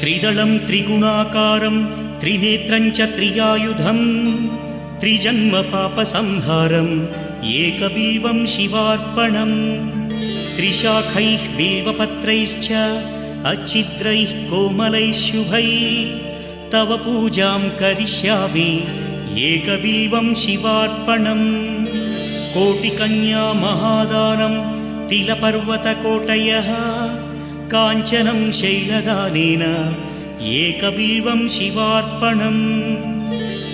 त्रिदलं त्रिगुणाकारं त्रिनेत्रं च त्रियायुधं त्रिजन्म पापसंहारम् एकबिल्वं शिवार्पणम् त्रिशाखैः बिल्वपत्रैश्च अच्छिद्रैः कोमलैः शुभैः तव पूजां करिष्यामि एकबिल्वं शिवार्पणम् कोटिकन्या महादानं तिलपर्वतकोटयः काञ्चनं शैलदानेन एकबिल्वं शिवार्पणम्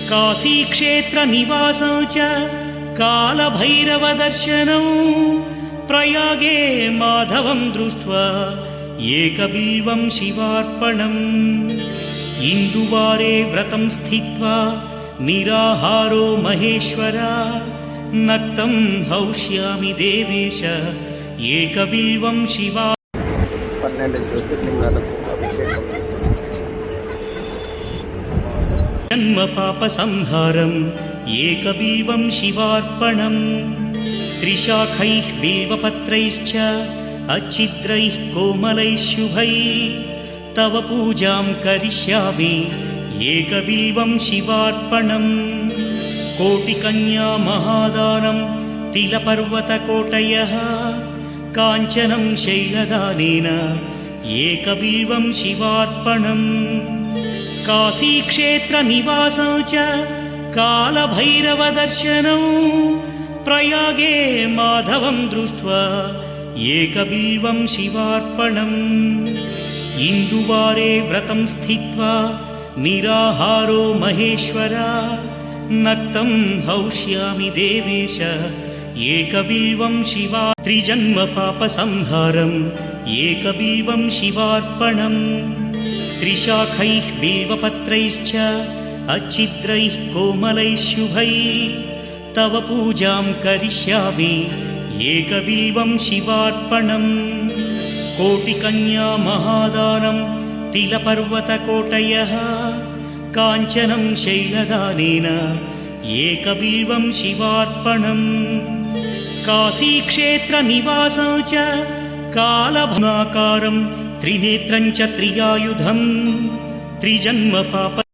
काशीक्षेत्रनिवासं च कालभैरवदर्शनं प्रयागे माधवं दृष्ट्वा एकबिल्वं शिवार्पणम् इन्दुवारे व्रतं स्थित्वा निराहारो महेश्वरा नक्तं हौष्यामि देवेश एकबिल्वं शिवा 12 జ్యోతిర్లింగాలకు అభిషేకం जन्म पापसंहारम् एकबिल्वं शिवार्पणम् त्रिशाखैः बिल्वपत्रैश्च अच्छिद्रैः कोमलैः शुभैः तव पूजां करिष्यामि एकबिल्वं शिवार्पणम् कोटिकन्या महादानं तिलपर्वतकोटयः काञ्चनं शैलदानेन एकबिल्वं शिवार्पणम् काशीक्षेत्रनिवासं च कालभैरवदर्शनं प्रयागे माधवं दृष्ट्वा एकबिल्वं शिवार्पणम् इन्दुवारे व्रतं स्थित्वा निराहारो महेश्वरा नक्तं हौष्यामि देवेश एकबिल्वं शिवा त्रिजन्म पापसंहारम् एकबिल्वं शिवार्पणम् त्रिशाखैः बिल्वपत्रैश्च अच्छिद्रैः कोमलैः शुभैः तव पूजां करिष्यामि एकबिल्वं शिवार्पणम् कोटिकन्या महादानं तिलपर्वतकोटयः काञ्चनं शैलदानेन एकबिल्वं शिवार्पणम् काशीक्षेत्रनिवासं च कालभनाकारं त्रिनेत्रं च त्रियायुधं त्रिजन्म पाप